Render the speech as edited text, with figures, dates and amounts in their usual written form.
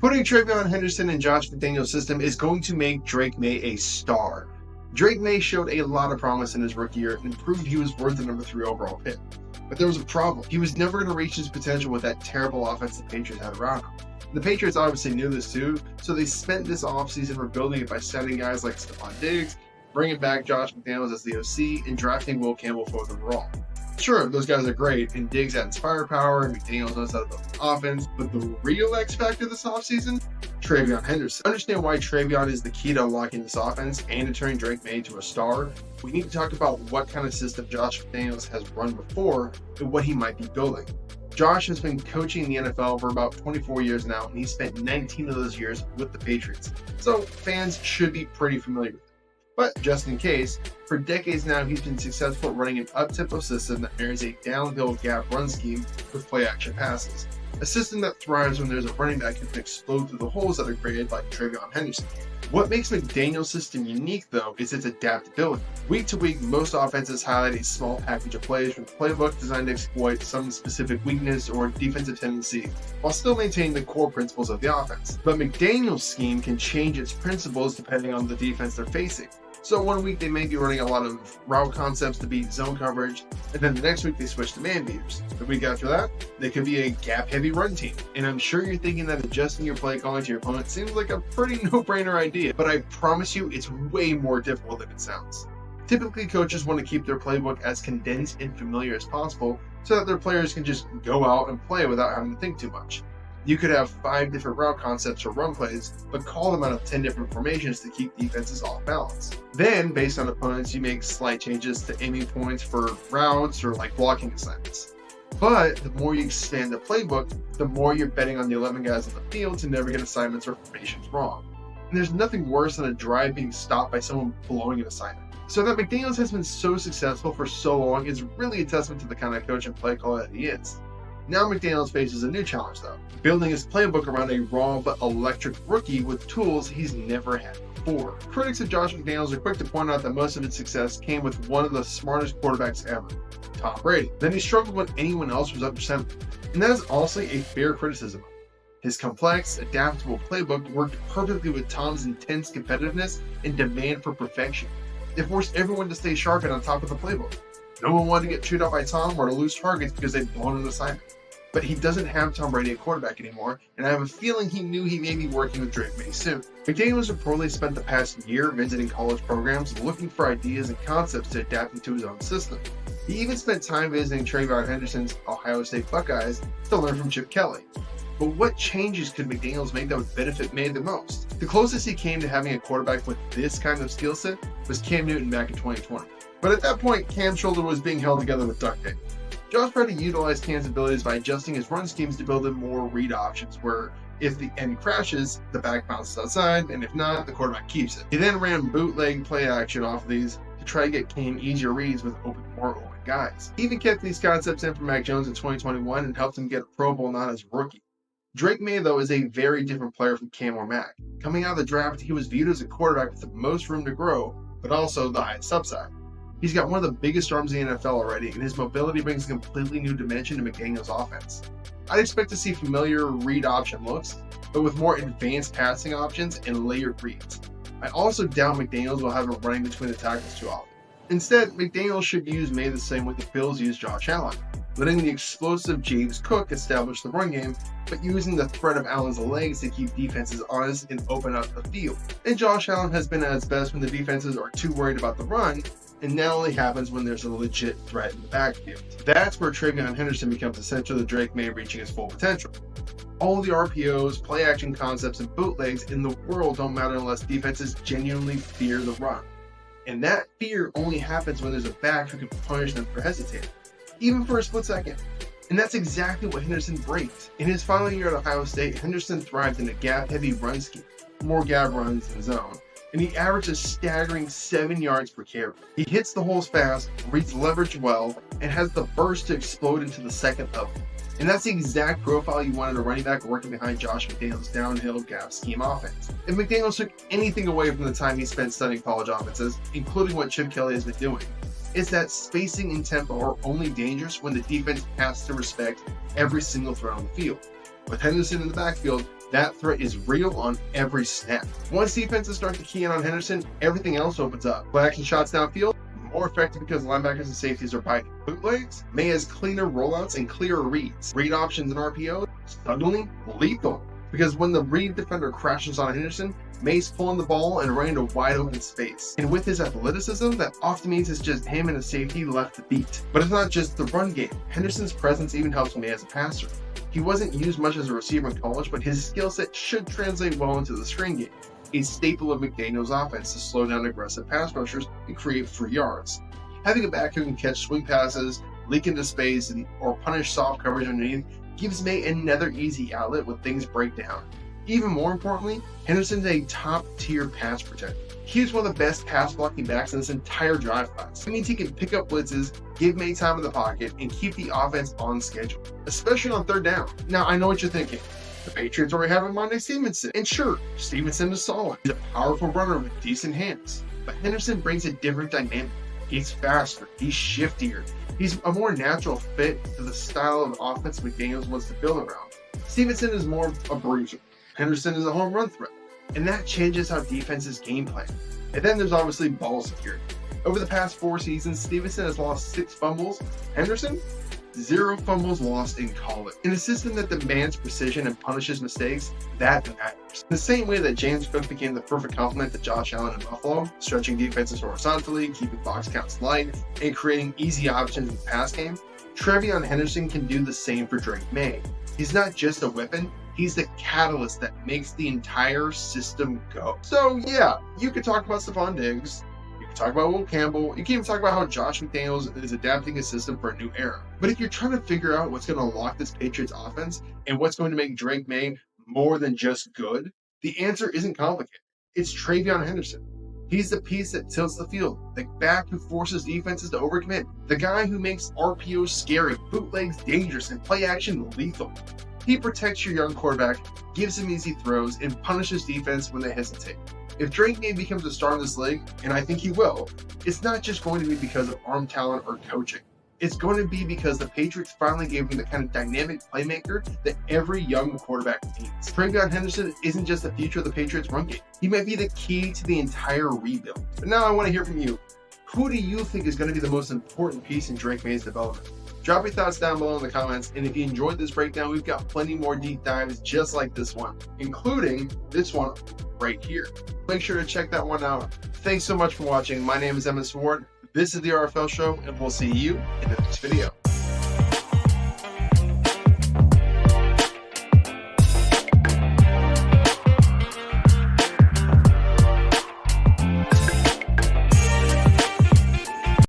Putting Treveyon Henderson in Josh McDaniels' system is going to make Drake Maye a star. Drake Maye showed a lot of promise in his rookie year and proved he was worth the number 3 overall pick. But there was a problem. He was never going to reach his potential with that terrible offense the Patriots had around him. The Patriots obviously knew this too, so they spent this offseason rebuilding it by signing guys like Stefon, bringing back Josh McDaniels as the OC, and drafting Will Campbell 4th overall. Sure, those guys are great, and Diggs adds firepower, and McDaniels knows how to build an offense, but the real X-factor this offseason? Treveyon Henderson. Understand why Treveyon is the key to unlocking this offense and to turning Drake Maye into a star. We need to talk about what kind of system Josh McDaniels has run before and what he might be building. Josh has been coaching the NFL for about 24 years now, and he spent 19 of those years with the Patriots, so fans should be pretty familiar with it. But just in case, for decades now he's been successful at running an up-tempo system that marries a downhill gap run scheme with play-action passes. A system that thrives when there's a running back who can explode through the holes that are created by Treveyon Henderson. What makes McDaniels' system unique, though, is its adaptability. Week to week, most offenses highlight a small package of plays from the playbook designed to exploit some specific weakness or defensive tendency, while still maintaining the core principles of the offense. But McDaniels' scheme can change its principles depending on the defense they're facing. So one week they may be running a lot of route concepts to beat zone coverage, and then the next week they switch to man beaters. The week after that, they could be a gap-heavy run team. And I'm sure you're thinking that adjusting your play calling to your opponent seems like a pretty no-brainer idea, but I promise you it's way more difficult than it sounds. Typically, coaches want to keep their playbook as condensed and familiar as possible so that their players can just go out and play without having to think too much. You could have 5 different route concepts or run plays, but call them out of 10 different formations to keep defenses off balance. Then, based on opponents, you make slight changes to aiming points for routes or like blocking assignments. But the more you expand the playbook, the more you're betting on the 11 guys on the field to never get assignments or formations wrong. And there's nothing worse than a drive being stopped by someone blowing an assignment. So that McDaniels has been so successful for so long is really a testament to the kind of coach and play caller that he is. Now McDaniels faces a new challenge though, building his playbook around a raw but electric rookie with tools he's never had before. Critics of Josh McDaniels are quick to point out that most of his success came with one of the smartest quarterbacks ever, Tom Brady. Then he struggled when anyone else was up to center, and that is honestly a fair criticism. His complex, adaptable playbook worked perfectly with Tom's intense competitiveness and demand for perfection. It forced everyone to stay sharp and on top of the playbook. No one wanted to get chewed out by Tom or to lose targets because they'd blown an assignment. But he doesn't have Tom Brady at quarterback anymore, and I have a feeling he knew he may be working with Drake Maye soon. McDaniels reportedly spent the past year visiting college programs looking for ideas and concepts to adapt into his own system. He even spent time visiting Treveyon Henderson's Ohio State Buckeyes to learn from Chip Kelly. But what changes could McDaniels make that would benefit Maye the most? The closest he came to having a quarterback with this kind of skill set was Cam Newton back in 2020. But at that point, Cam's shoulder was being held together with duct tape. Josh tried to utilize Cam's abilities by adjusting his run schemes to build in more read options, where if the end crashes, the back bounces outside, and if not, the quarterback keeps it. He then ran bootleg play action off of these to try to get Cam easier reads with more open guys. He even kept these concepts in for Mac Jones in 2021 and helped him get a Pro Bowl nod as a rookie. Drake Maye, though, is a very different player from Cam or Mac. Coming out of the draft, he was viewed as a quarterback with the most room to grow, but also the highest upside. He's got one of the biggest arms in the NFL already, and his mobility brings a completely new dimension to McDaniels' offense. I'd expect to see familiar read option looks, but with more advanced passing options and layered reads. I also doubt McDaniels will have him running between the tackles too often. Instead, McDaniels should use Maye the same way the Bills used Josh Allen, letting the explosive James Cook establish the run game, but using the threat of Allen's legs to keep defenses honest and open up the field. And Josh Allen has been at his best when the defenses are too worried about the run, and that only happens when there's a legit threat in the backfield. That's where Treveyon Henderson becomes essential to Drake Maye reaching his full potential. All the RPOs, play action concepts, and bootlegs in the world don't matter unless defenses genuinely fear the run. And that fear only happens when there's a back who can punish them for hesitating, even for a split second. And that's exactly what Henderson brings. In his final year at Ohio State, Henderson thrived in a gap-heavy run scheme, more gap runs than zone, and he averaged a staggering 7 yards per carry. He hits the holes fast, reads leverage well, and has the burst to explode into the second level. And that's the exact profile you wanted a running back working behind Josh McDaniels' downhill gap scheme offense. If McDaniels took anything away from the time he spent studying college offenses, including what Chip Kelly has been doing, it's that spacing and tempo are only dangerous when the defense has to respect every single throw on the field. With Henderson in the backfield, That threat is real on every snap. Once defenses start to key in on Henderson, everything else opens up. Play action shots downfield, more effective because linebackers and safeties are biting bootlegs. Maye has cleaner rollouts and clearer reads. Read options and RPOs, suddenly lethal. Because when the read defender crashes on Henderson, Maye's pulling the ball and running to wide open space. And with his athleticism, that often means it's just him and a safety left to beat. But it's not just the run game. Henderson's presence even helps Maye as a passer. He wasn't used much as a receiver in college, but his skill set should translate well into the screen game. A staple of McDaniels' offense to slow down aggressive pass rushers and create free yards. Having a back who can catch swing passes, leak into space, or punish soft coverage underneath gives Maye another easy outlet when things break down. Even more importantly, Henderson's a top-tier pass protector. He's one of the best pass-blocking backs in this entire draft class. That means he can pick up blitzes, give Maye time in the pocket, and keep the offense on schedule, especially on third down. Now, I know what you're thinking. The Patriots already have Monday Stevenson. And sure, Stevenson is solid. He's a powerful runner with decent hands. But Henderson brings a different dynamic. He's faster. He's shiftier. He's a more natural fit to the style of offense McDaniels wants to build around. Stevenson is more of a bruiser. Henderson is a home run threat. And that changes how defenses game plan. And then there's obviously ball security. Over the past 4 seasons, Stevenson has lost 6 fumbles. Henderson, 0 fumbles lost in college. In a system that demands precision and punishes mistakes, that matters. In the same way that James Cook became the perfect complement to Josh Allen in Buffalo, stretching defenses horizontally, keeping box counts light, and creating easy options in the pass game, Treveyon Henderson can do the same for Drake Maye. He's not just a weapon, he's the catalyst that makes the entire system go. So yeah, you could talk about Stefon Diggs, you can talk about Will Campbell, you can even talk about how Josh McDaniels is adapting his system for a new era. But if you're trying to figure out what's going to unlock this Patriots offense and what's going to make Drake Maye more than just good, the answer isn't complicated. It's Treveyon Henderson. He's the piece that tilts the field, the back who forces defenses to overcommit, the guy who makes RPOs scary, bootlegs dangerous, and play action lethal. He protects your young quarterback, gives him easy throws, and punishes defense when they hesitate. If Drake Maye becomes a star in this league, and I think he will, it's not just going to be because of arm talent or coaching. It's going to be because the Patriots finally gave him the kind of dynamic playmaker that every young quarterback needs. Treveyon Henderson isn't just the future of the Patriots run game. He might be the key to the entire rebuild. But now I want to hear from you. Who do you think is going to be the most important piece in Drake Maye's development? Drop your thoughts down below in the comments, and if you enjoyed this breakdown, we've got plenty more deep dives just like this one, including this one right here. Make sure to check that one out. Thanks so much for watching. My name is Emmett Swarat. This is the RFL Show, and we'll see you in the next video.